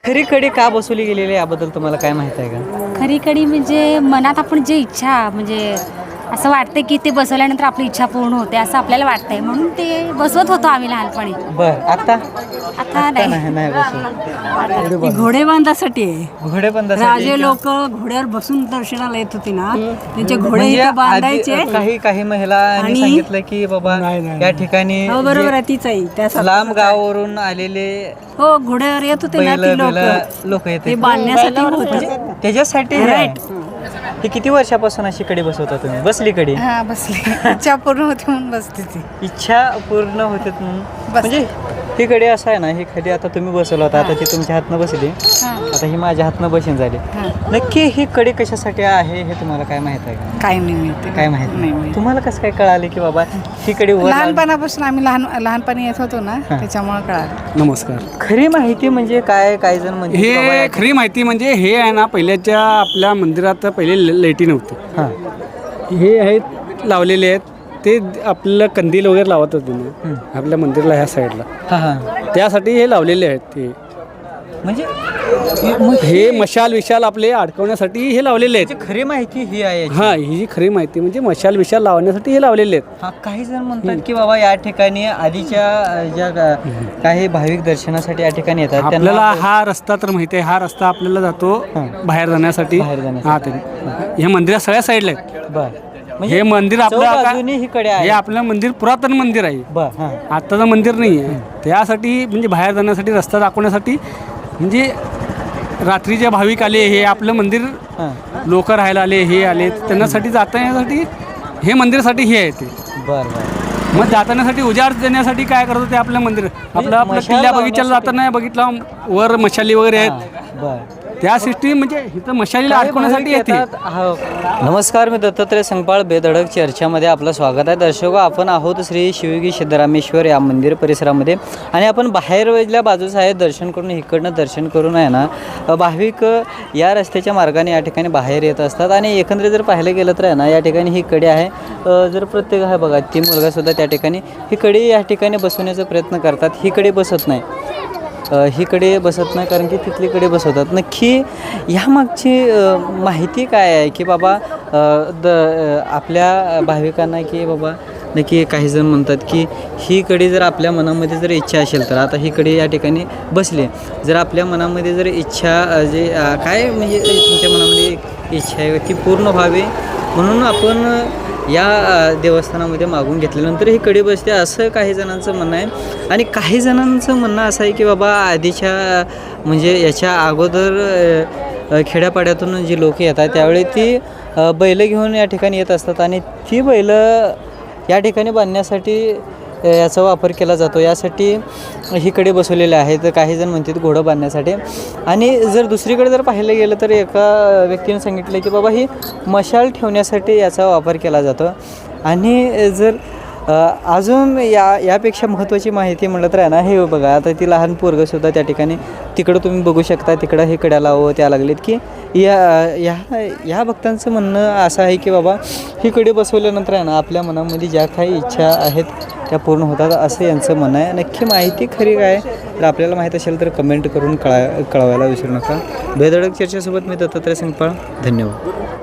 खरी कडी का बसवली गेलेली आहे याबद्दल तुम्हाला काय माहिती आहे का? खरी कडी म्हणजे मनात आपण जे इच्छा म्हणजे असं वाटतं की ते बसवल्यानंतर आपली इच्छा पूर्ण होते असं आपल्याला वाटतंय म्हणून ते बसवत होतो आम्ही लहानपणी. बर आता आता नाही. नाही बसवत. घोडे बांधासाठी आहे. घोडे पण राजे लोक घोड्यावर बसून दर्शनाला येत होते ना, त्यांचे घोडे म्हणजे इथे बांधायचे. काही महिलांनी आणि- सांगितलं की बाबा या ठिकाणी हो बरोबर आहे, तीच आहे. त्या लांब गावावरून आलेले हो घोड्यावर येत होते ना ती लोक ते येते बांधण्यासाठी होते. त्याच्यासाठी Right. हे किती वर्षापासून अशी कडी बसवता तुम्ही? बसली कडी हा बसली. इच्छा पूर्ण होती म्हणून बसते ती. इच्छा पूर्ण होते म्हणून. म्हणजे ही कडी असं आहे ना, ही कडी आता तुम्ही बसवला होता, आता ती तुमच्या हातनं बसली, आता ही माझ्या हातनं बशीन झाली. नक्की ही कडी कशासाठी आहे हे तुम्हाला काय माहित आहे का? काय नाही माहिती. काय माहिती तुम्हाला कसं काय कळाले की बाबा ही कडी वर लावली? लहानपणापासून आम्ही लहानपणी येत होतो ना, त्याच्यामुळे कळालं. नमस्कार. खरी माहिती म्हणजे काय? काही जण म्हणजे की बाबा हे या- खरी माहिती म्हणजे हे आहे ना, पहिल्याच्या आपल्या मंदिरात पहिले लाईटी नव्हती. हां हे आहेत लावलेले आहेत, ते आपल्याला कंदील वगैरे लावत होते ना आपल्या मंदिराला ह्या साईडला, हां हां त्यासाठी हे लावलेले आहेत. ते म्हणजे हे मशाल विशाल आपले अडकवण्यासाठी हे लावलेले आहेत. म्हणजे खरी माहिती ही आहे याची. हां, ही जी खरी माहिती म्हणजे मशाल विशाल लावण्यासाठी हे लावलेले आहेत. हा काही जण म्हणतात की बाबा या ठिकाणी आधीच्या ज्या काही भाविक दर्शनासाठी या ठिकाणी येतात आपल्याला हा रस्ता तर माहिती आहे, हा रस्ता आपल्याला जातो बाहेर जाण्यासाठी. बाहेर जाण्यासाठी. हां, ते हे मंदिरात सगळ्या साईडला आहेत. बर हे मंदिर आपलं बाजूनी ही कडे हे आहे. आपलं मंदिर पुरातन मंदिर आहे. बर हां आत्ताचं मंदिर नाही आहे. त्यासाठी म्हणजे बाहेर जाण्यासाठी रस्ता दाखवण्यासाठी म्हणजे रात्रीचे भाविक आले, हे आपलं मंदिर हां लोक राहायला आले, हे आले त्यांनासाठी जाता येण्यासाठी हे मंदिरासाठी हे आहे. ते बर बर मग जातानासाठी उजाड देण्यासाठी काय करतो ते आपलं मंदिर आपलं मशाल किल्ल्या बगीच्याला जाताना बघितलं वर मशाली वगैरे आहेत, बर त्या सिस्टीम म्हणजे इथं मशालीला अडकवण्यासाठी येते. नमस्कार, मी दत्तात्रय संगपाळ. बेधडक चर्चामध्ये आपलं स्वागत आहे. दर्शक, आपण आहोत श्री शिवगी सिद्धरामेश्वर या मंदिर परिसरामध्ये आणि आपण बाहेर वेगळ्या बाजूस आहे. दर्शन करून इकडनं दर्शन करून आहे ना, भाविक या रस्त्याच्या मार्गाने या ठिकाणी बाहेर येत असतात आणि एकंदरीत जर पाहिलं गेलं तर आहे ना, या ठिकाणी ही कडी आहे. जर प्रत्येक आहे बघा, ती मुलगासुद्धा त्या ठिकाणी ही कडी या ठिकाणी बसवण्याचा प्रयत्न करतात. ही कडी बसत नाही, ही कडे बसत नाही कारण की तिथली कडे बसवतात. नक्की ह्यामागची माहिती काय आहे की बाबा आपल्या भाविकांना की बाबा नक्की काही जण म्हणतात की ही कडी जर आपल्या मनामध्ये जर इच्छा असेल तर आता ही कडी या ठिकाणी बसली, जर आपल्या मनामध्ये जर इच्छा जे काय म्हणजे तुमच्या मनामध्ये इच्छा आहे ती पूर्ण व्हावी म्हणून आपण या देवस्थानामध्ये मागून घेतल्यानंतर ही कडी बसते असं काही जणांचं म्हणणं आहे. आणि काही जणांचं म्हणणं असं आहे की बाबा आधीच्या म्हणजे याच्या अगोदर खेड्यापाड्यातून जी लोक येतात त्यावेळी ती बैलं घेऊन या ठिकाणी येत असतात आणि ती बैलं या ठिकाणी बांधण्यासाठी याचा वापर केला जातो. यासाठी ही कडे बसवलेले आहेत. काही जण म्हणतात घोडं बांधण्यासाठी. आणि जर दुसरीकडे जर पाहिलं गेलं तर एका व्यक्तीने सांगितलं की बाबा ही मशाल ठेवण्यासाठी याचा वापर केला जातो. आणि जर अजून यापेक्षा महत्त्वाची माहिती म्हटलं तर आहे ना, हे बघा आता ती लहान पोरगंसुद्धा त्या ठिकाणी तिकडं तुम्ही बघू शकता, तिकडं हे कड्या लावं त्या लागलेत की या भक्तांचं म्हणणं असं आहे की बाबा ही कडी बसवल्यानंतर आहे ना, आपल्या मनामध्ये ज्या काही इच्छा आहेत त्या पूर्ण होतात असं यांचं म्हणणं आहे. नक्की माहिती खरी काय तर आपल्याला माहीत असेल तर कमेंट करून कळवायला विसरू नका. बेधडक चर्चेसोबत मी दत्तात्रय संगपाळ. धन्यवाद.